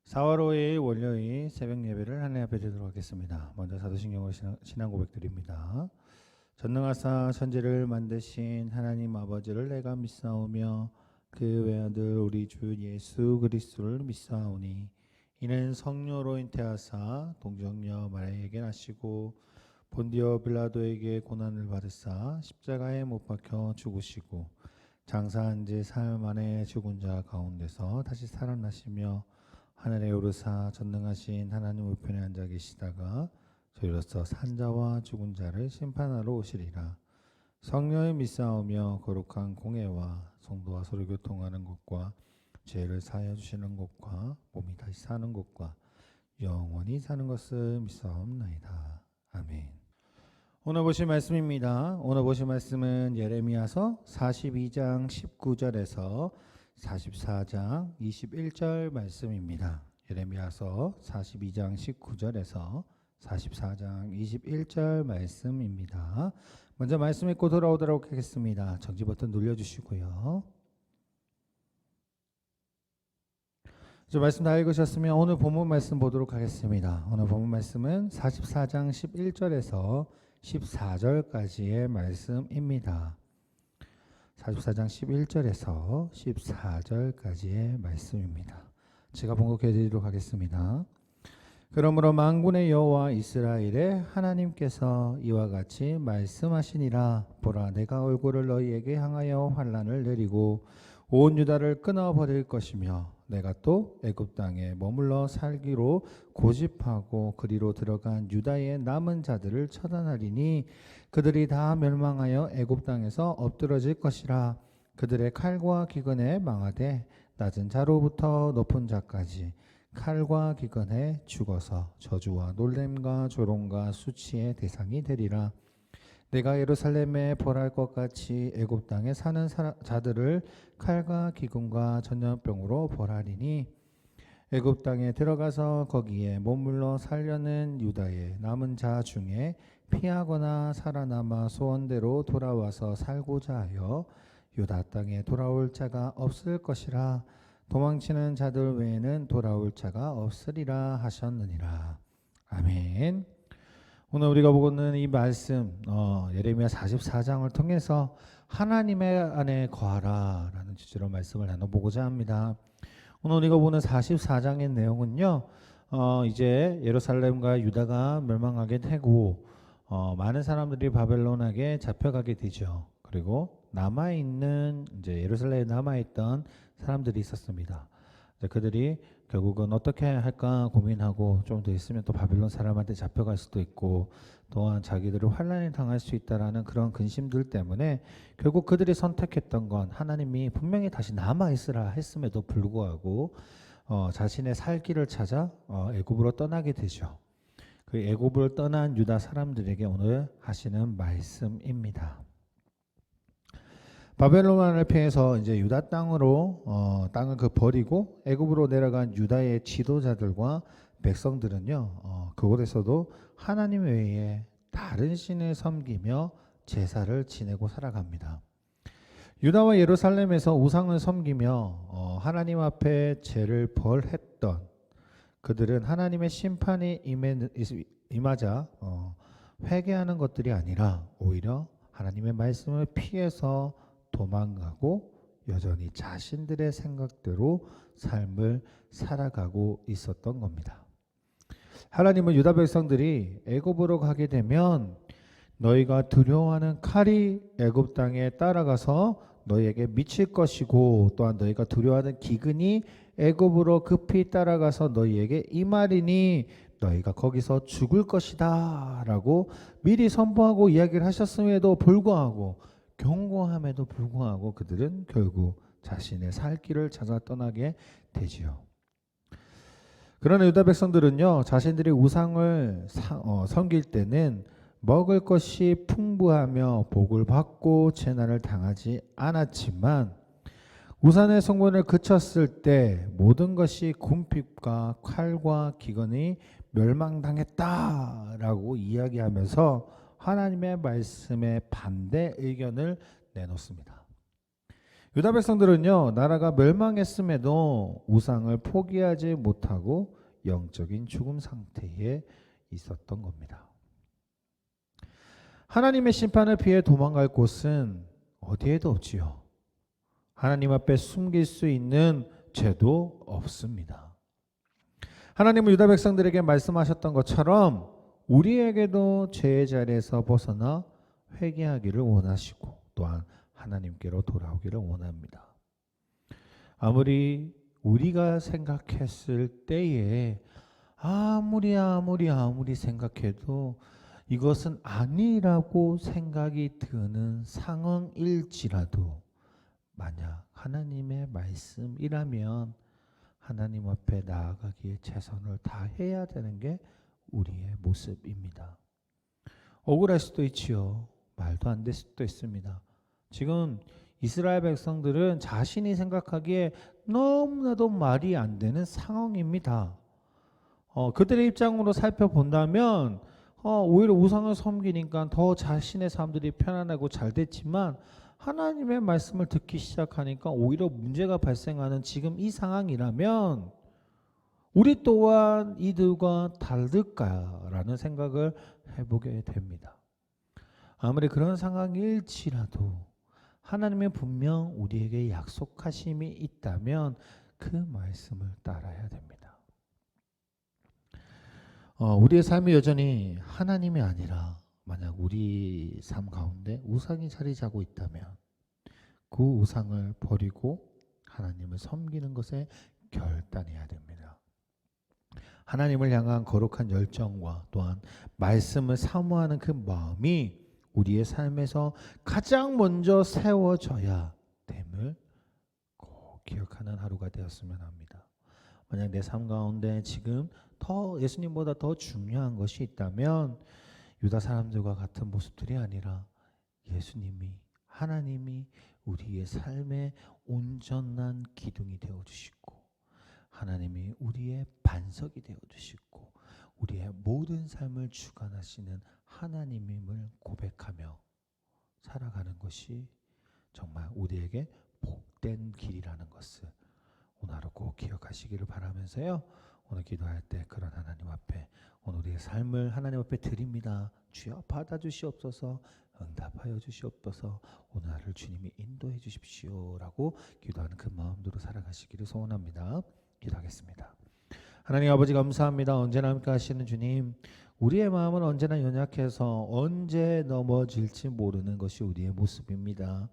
4월 5일 월요일 새벽 예배를 하나님 앞에 드리도록 하겠습니다. 먼저 사도신경으로 신앙 고백드립니다. 전능하사 천지를 만드신 하나님 아버지를 내가 믿사오며 그 외아들 우리 주 예수 그리스도를 믿사오니 이는 성령으로 잉태하사 동정녀 마리아에게 나시고 본디오 빌라도에게 고난을 받으사 십자가에 못 박혀 죽으시고 장사한 지 사흘 만에 죽은 자 가운데서 다시 살아나시며 하늘에 오르사 전능하신 하나님 우편에 앉아 계시다가 저희로서 산자와 죽은 자를 심판하러 오시리라. 성령을 믿사오며 거룩한 공회와 성도와 서로 교통하는 것과 죄를 사하여 주시는 것과 몸이 다시 사는 것과 영원히 사는 것을 믿사옵나이다. 아멘. 오늘 보실 말씀입니다. 오늘 보실 말씀은 예레미야서 42장 19절에서 44장 21절 말씀입니다. 예레미야서 42장 19절에서 44장 21절 말씀입니다. 먼저 말씀 읽고 돌아오도록 하겠습니다. 정지 버튼 눌러주시고요. 저 말씀 다 읽으셨으면 오늘 본문 말씀 보도록 하겠습니다. 오늘 본문 말씀은 44장 11절에서 14절까지의 말씀입니다. 44장 11절에서 14절까지의 말씀입니다. 제가 봉독해 드리도록 하겠습니다. 그러므로 만군의 여호와 이스라엘의 하나님께서 이와 같이 말씀하시니라. 보라, 내가 얼굴을 너희에게 향하여 환난을 내리고 온 유다를 끊어버릴 것이며 내가 또 애굽 땅에 머물러 살기로 고집하고 그리로 들어간 유다의 남은 자들을 처단하리니 그들이 다 멸망하여 애굽 땅에서 엎드러질 것이라. 그들의 칼과 기근에 망하되 낮은 자로부터 높은 자까지 칼과 기근에 죽어서 저주와 놀램과 조롱과 수치의 대상이 되리라. 내가 예루살렘에 벌할 것 같이 애굽 땅에 사는 자들을 칼과 기근과 전염병으로 벌하리니 애굽 땅에 들어가서 거기에 머물러 살려는 유다의 남은 자 중에 피하거나 살아남아 소원대로 돌아와서 살고자 하여 유다 땅에 돌아올 자가 없을 것이라. 도망치는 자들 외에는 돌아올 자가 없으리라 하셨느니라. 아멘. 오늘 우리가 보고 있는 이 말씀 예레미야 44장을 통해서 하나님의 안에 거하라 라는 주제로 말씀을 나눠보고자 합니다. 오늘 우리가 보는 44장의 내용은요, 이제 예루살렘과 유다가 멸망하게 되고 많은 사람들이 바벨론에게 잡혀가게 되죠. 그리고 남아있는 이제 예루살렘에 남아있던 사람들이 있었습니다. 그들이 결국은 어떻게 할까 고민하고 좀 더 있으면 또 바벨론 사람한테 잡혀갈 수도 있고 또한 자기들을 환난에 당할 수 있다라는 그런 근심들 때문에 결국 그들이 선택했던 건 하나님이 분명히 다시 남아있으라 했음에도 불구하고 자신의 살 길을 찾아 애굽으로 떠나게 되죠. 그 애굽을 떠난 유다 사람들에게 오늘 하시는 말씀입니다. 바벨론을 피해서 이제 유다 땅으로 땅을 버리고 애굽으로 내려간 유다의 지도자들과 백성들은요, 그곳에서도 하나님 외에 다른 신을 섬기며 제사를 지내고 살아갑니다. 유다와 예루살렘에서 우상을 섬기며 하나님 앞에 죄를 벌했던 그들은 하나님의 심판이 임하자 회개하는 것들이 아니라 오히려 하나님의 말씀을 피해서 도망가고 여전히 자신들의 생각대로 삶을 살아가고 있었던 겁니다. 하나님은 유다 백성들이 애굽으로 가게 되면 너희가 두려워하는 칼이 애굽 땅에 따라가서 너희에게 미칠 것이고 또한 너희가 두려워하는 기근이 애굽으로 급히 따라가서 너희에게 임하리니 너희가 거기서 죽을 것이다 라고 미리 선포하고 이야기를 하셨음에도 불구하고 경고함에도 불구하고 그들은 결국 자신의 살 길을 찾아 떠나게 되지요. 그러나 유다 백성들은요, 자신들이 우상을 섬길 때는 먹을 것이 풍부하며 복을 받고 재난을 당하지 않았지만 우상의 성분을 그쳤을 때 모든 것이 궁핍과 칼과 기근이 멸망당했다라고 이야기하면서 하나님의 말씀에 반대 의견을 내놓습니다. 유다 백성들은요, 나라가 멸망했음에도 우상을 포기하지 못하고 영적인 죽음 상태에 있었던 겁니다. 하나님의 심판을 피해 도망갈 곳은 어디에도 없지요. 하나님 앞에 숨길 수 있는 죄도 없습니다. 하나님은 유다 백성들에게 말씀하셨던 것처럼 우리에게도 죄의 자리에서 벗어나 회개하기를 원하시고 또한 하나님께로 돌아오기를 원합니다. 아무리 우리가 생각했을 때에 아무리 생각해도 이것은 아니라고 생각이 드는 상황일지라도 만약 하나님의 말씀이라면 하나님 앞에 나아가기에 최선을 다해야 되는 게 우리의 모습입니다. 억울할 수도 있지요. 말도 안 될 수도 있습니다. 지금 이스라엘 백성들은 자신이 생각하기에 너무나도 말이 안 되는 상황입니다. 그들의 입장으로 살펴본다면 오히려 우상을 섬기니까 더 자신의 삶들이 편안하고 잘 됐지만 하나님의 말씀을 듣기 시작하니까 오히려 문제가 발생하는 지금 이 상황이라면 우리 또한 이들과 다를까라는 생각을 해보게 됩니다. 아무리 그런 상황일지라도 하나님의 분명 우리에게 약속하심이 있다면 그 말씀을 따라야 됩니다. 우리의 삶이 여전히 하나님이 아니라 만약 우리 삶 가운데 우상이 자리 잡고 있다면 그 우상을 버리고 하나님을 섬기는 것에 결단해야 됩니다. 하나님을 향한 거룩한 열정과 또한 말씀을 사모하는 그 마음이 우리의 삶에서 가장 먼저 세워져야 됨을 꼭 기억하는 하루가 되었으면 합니다. 만약 내 삶 가운데 지금 더 예수님보다 더 중요한 것이 있다면 유다 사람들과 같은 모습들이 아니라 예수님이 하나님이 우리의 삶의 온전한 기둥이 되어주시고 하나님이 우리의 반석이 되어주시고 우리의 모든 삶을 주관하시는 하나님임을 고백하며 살아가는 것이 정말 우리에게 복된 길이라는 것을 오늘 하루 꼭 기억하시기를 바라면서요. 오늘 기도할 때 그런 하나님 앞에 오늘 우리의 삶을 하나님 앞에 드립니다. 주여 받아주시옵소서, 응답하여 주시옵소서, 오늘 하루를 주님이 인도해 주십시오라고 기도하는 그 마음으로 살아가시기를 소원합니다. 기도하겠습니다. 하나님 아버지 감사합니다. 언제나 함께 하시는 주님, 우리의 마음은 언제나 연약해서 언제 넘어질지 모르는 것이 우리의 모습입니다.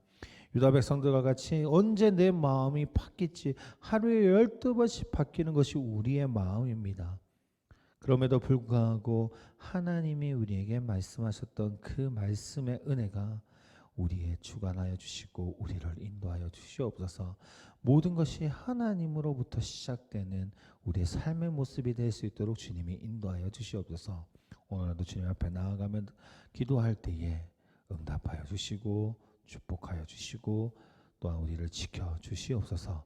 유다 백성들과 같이 언제 내 마음이 바뀔지 하루에 12번씩 바뀌는 것이 우리의 마음입니다. 그럼에도 불구하고 하나님이 우리에게 말씀하셨던 그 말씀의 은혜가 우리의 주관하여 주시고 우리를 인도하여 주시옵소서. 모든 것이 하나님으로부터 시작되는 우리의 삶의 모습이 될 수 있도록 주님이 인도하여 주시옵소서. 오늘도 주님 앞에 나아가면 기도할 때에 응답하여 주시고 축복하여 주시고 또한 우리를 지켜 주시옵소서.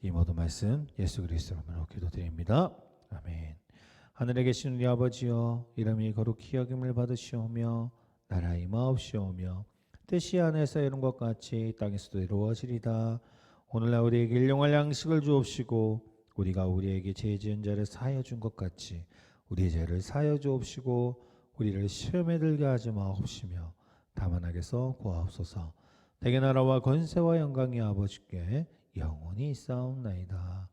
이 모든 말씀 예수 그리스도로 기도드립니다. 아멘. 하늘에 계신 우리 아버지여, 이름이 거룩히 여김을 받으시오며 나라 임하옵시오며 뜻이 하늘에서 이룬 것 같이 땅에서도 이루어지리다. 오늘날 우리에게 일용할 양식을 주옵시고 우리가 우리에게 죄 지은 자를 사하여 준 것 같이 우리의 죄를 사하여 주옵시고 우리를 시험에 들게 하지 마옵시며 다만 악에서 구하옵소서. 대개 나라와 권세와 영광이 아버지께 영원히 있사옵나이다.